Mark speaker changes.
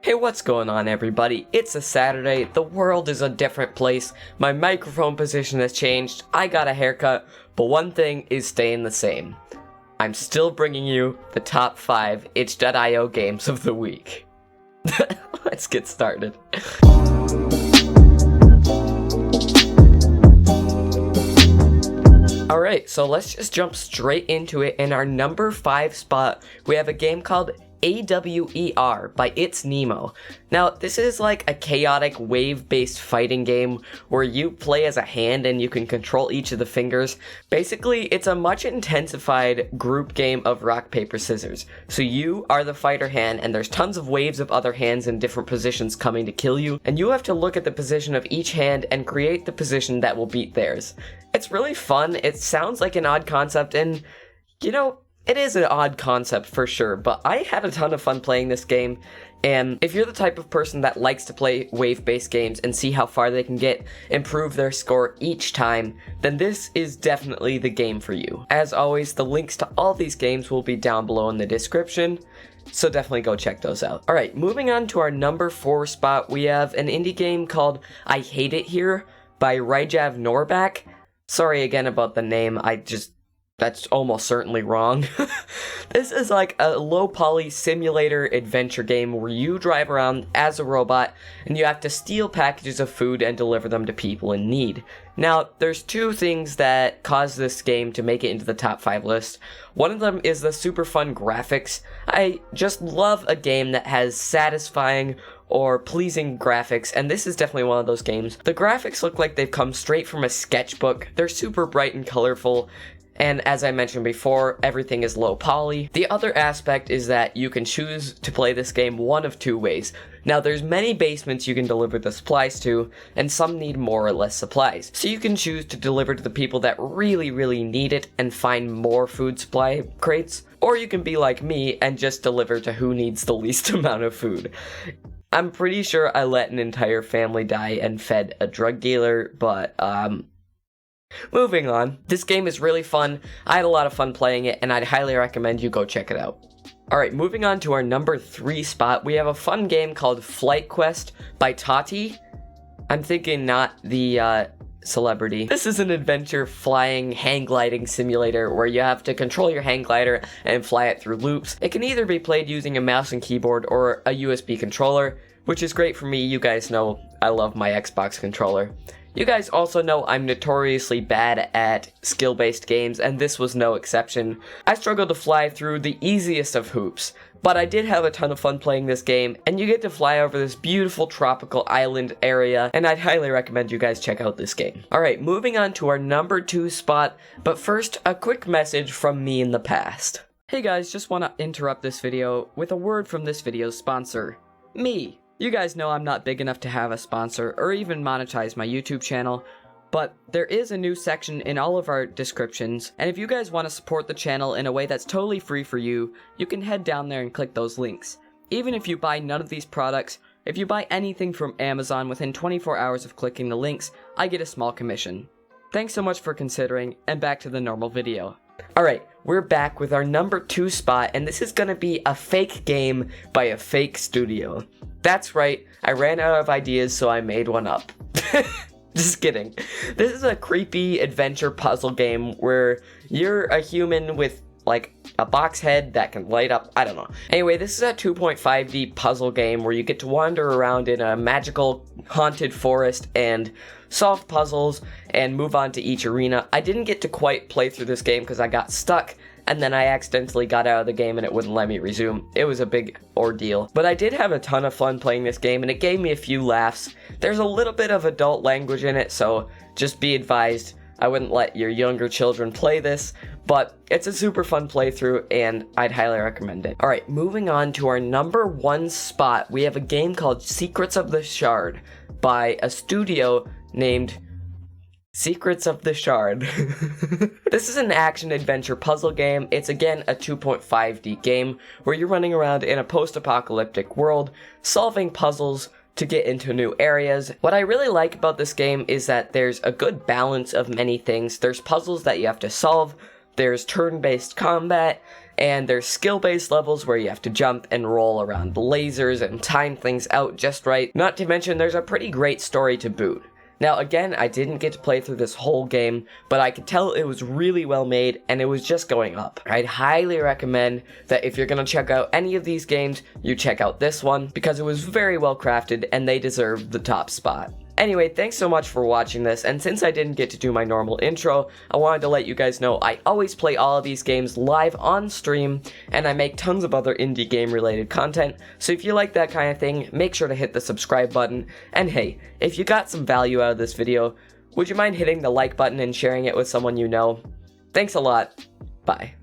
Speaker 1: Hey, what's going on, everybody? It's a Saturday, the world is a different place, my microphone position has changed, I got a haircut, but one thing is staying the same. I'm still bringing you the top 5 itch.io games of the week. Let's get started. Alright, so let's just jump straight into it. In our number 5 spot, we have a game called AWER by It's Nemo. Now, this is like a chaotic wave-based fighting game where you play as a hand and you can control each of the fingers. Basically, it's a much intensified group game of rock, paper, scissors. So you are the fighter hand and there's tons of waves of other hands in different positions coming to kill you, and you have to look at the position of each hand and create the position that will beat theirs. It's really fun, it sounds like an odd concept, and you know, it is an odd concept for sure, but I had a ton of fun playing this game, and if you're the type of person that likes to play wave-based games and see how far they can get, improve their score each time, then this is definitely the game for you. As always, the links to all these games will be down below in the description, so definitely go check those out. Alright, moving on to our number 4 spot, we have an indie game called I Hate It Here by Ryjav Norbak. Sorry again about the name, that's almost certainly wrong. This is like a low-poly simulator adventure game where you drive around as a robot and you have to steal packages of food and deliver them to people in need. Now, there's two things that cause this game to make it into the top 5 list. One of them is the super fun graphics. I just love a game that has satisfying or pleasing graphics, and this is definitely one of those games. The graphics look like they've come straight from a sketchbook. They're super bright and colorful. And as I mentioned before, everything is low poly. The other aspect is that you can choose to play this game one of two ways. Now, there's many basements you can deliver the supplies to, and some need more or less supplies. So you can choose to deliver to the people that really need it and find more food supply crates, or you can be like me and just deliver to who needs the least amount of food. I'm pretty sure I let an entire family die and fed a drug dealer, but moving on. This game is really fun. I had a lot of fun playing it, and I'd highly recommend you go check it out. Alright, moving on to our number 3 spot, we have a fun game called Flight Quest by Tati. I'm thinking not the celebrity. This is an adventure flying hang gliding simulator where you have to control your hang glider and fly it through loops. It can either be played using a mouse and keyboard or a USB controller, which is great for me. You guys know I love my Xbox controller. You guys also know I'm notoriously bad at skill-based games, and this was no exception. I struggled to fly through the easiest of hoops, but I did have a ton of fun playing this game, and you get to fly over this beautiful tropical island area, and I'd highly recommend you guys check out this game. Alright, moving on to our number 2 spot, but first, a quick message from me in the past. Hey guys, just want to interrupt this video with a word from this video's sponsor, me. You guys know I'm not big enough to have a sponsor or even monetize my YouTube channel, but there is a new section in all of our descriptions, and if you guys want to support the channel in a way that's totally free for you, you can head down there and click those links. Even if you buy none of these products, if you buy anything from Amazon within 24 hours of clicking the links, I get a small commission. Thanks so much for considering, and back to the normal video. Alright, we're back with our number 2 spot, and this is gonna be a fake game by a fake studio. That's right, I ran out of ideas, so I made one up. Just kidding. This is a creepy adventure puzzle game where you're a human with, like, a box head that can light up, I don't know. Anyway, this is a 2.5D puzzle game where you get to wander around in a magical haunted forest and solve puzzles and move on to each arena. I didn't get to quite play through this game because I got stuck, and then I accidentally got out of the game and it wouldn't let me resume. It was a big ordeal. But I did have a ton of fun playing this game, and it gave me a few laughs. There's a little bit of adult language in it, so just be advised, I wouldn't let your younger children play this, but it's a super fun playthrough, and I'd highly recommend it. Alright, moving on to our number 1 spot, we have a game called Secrets of the Shard by a studio named Secrets of the Shard. This is an action-adventure puzzle game. It's again a 2.5D game where you're running around in a post-apocalyptic world, solving puzzles to get into new areas. What I really like about this game is that there's a good balance of many things. There's puzzles that you have to solve, there's turn-based combat, and there's skill-based levels where you have to jump and roll around lasers and time things out just right, not to mention there's a pretty great story to boot. Now again, I didn't get to play through this whole game, but I could tell it was really well made and it was just going up. I'd highly recommend that if you're gonna check out any of these games, you check out this one because it was very well crafted and they deserve the top spot. Anyway, thanks so much for watching this, and since I didn't get to do my normal intro, I wanted to let you guys know I always play all of these games live on stream, and I make tons of other indie game related content, so if you like that kind of thing, make sure to hit the subscribe button, and hey, if you got some value out of this video, would you mind hitting the like button and sharing it with someone you know? Thanks a lot, bye.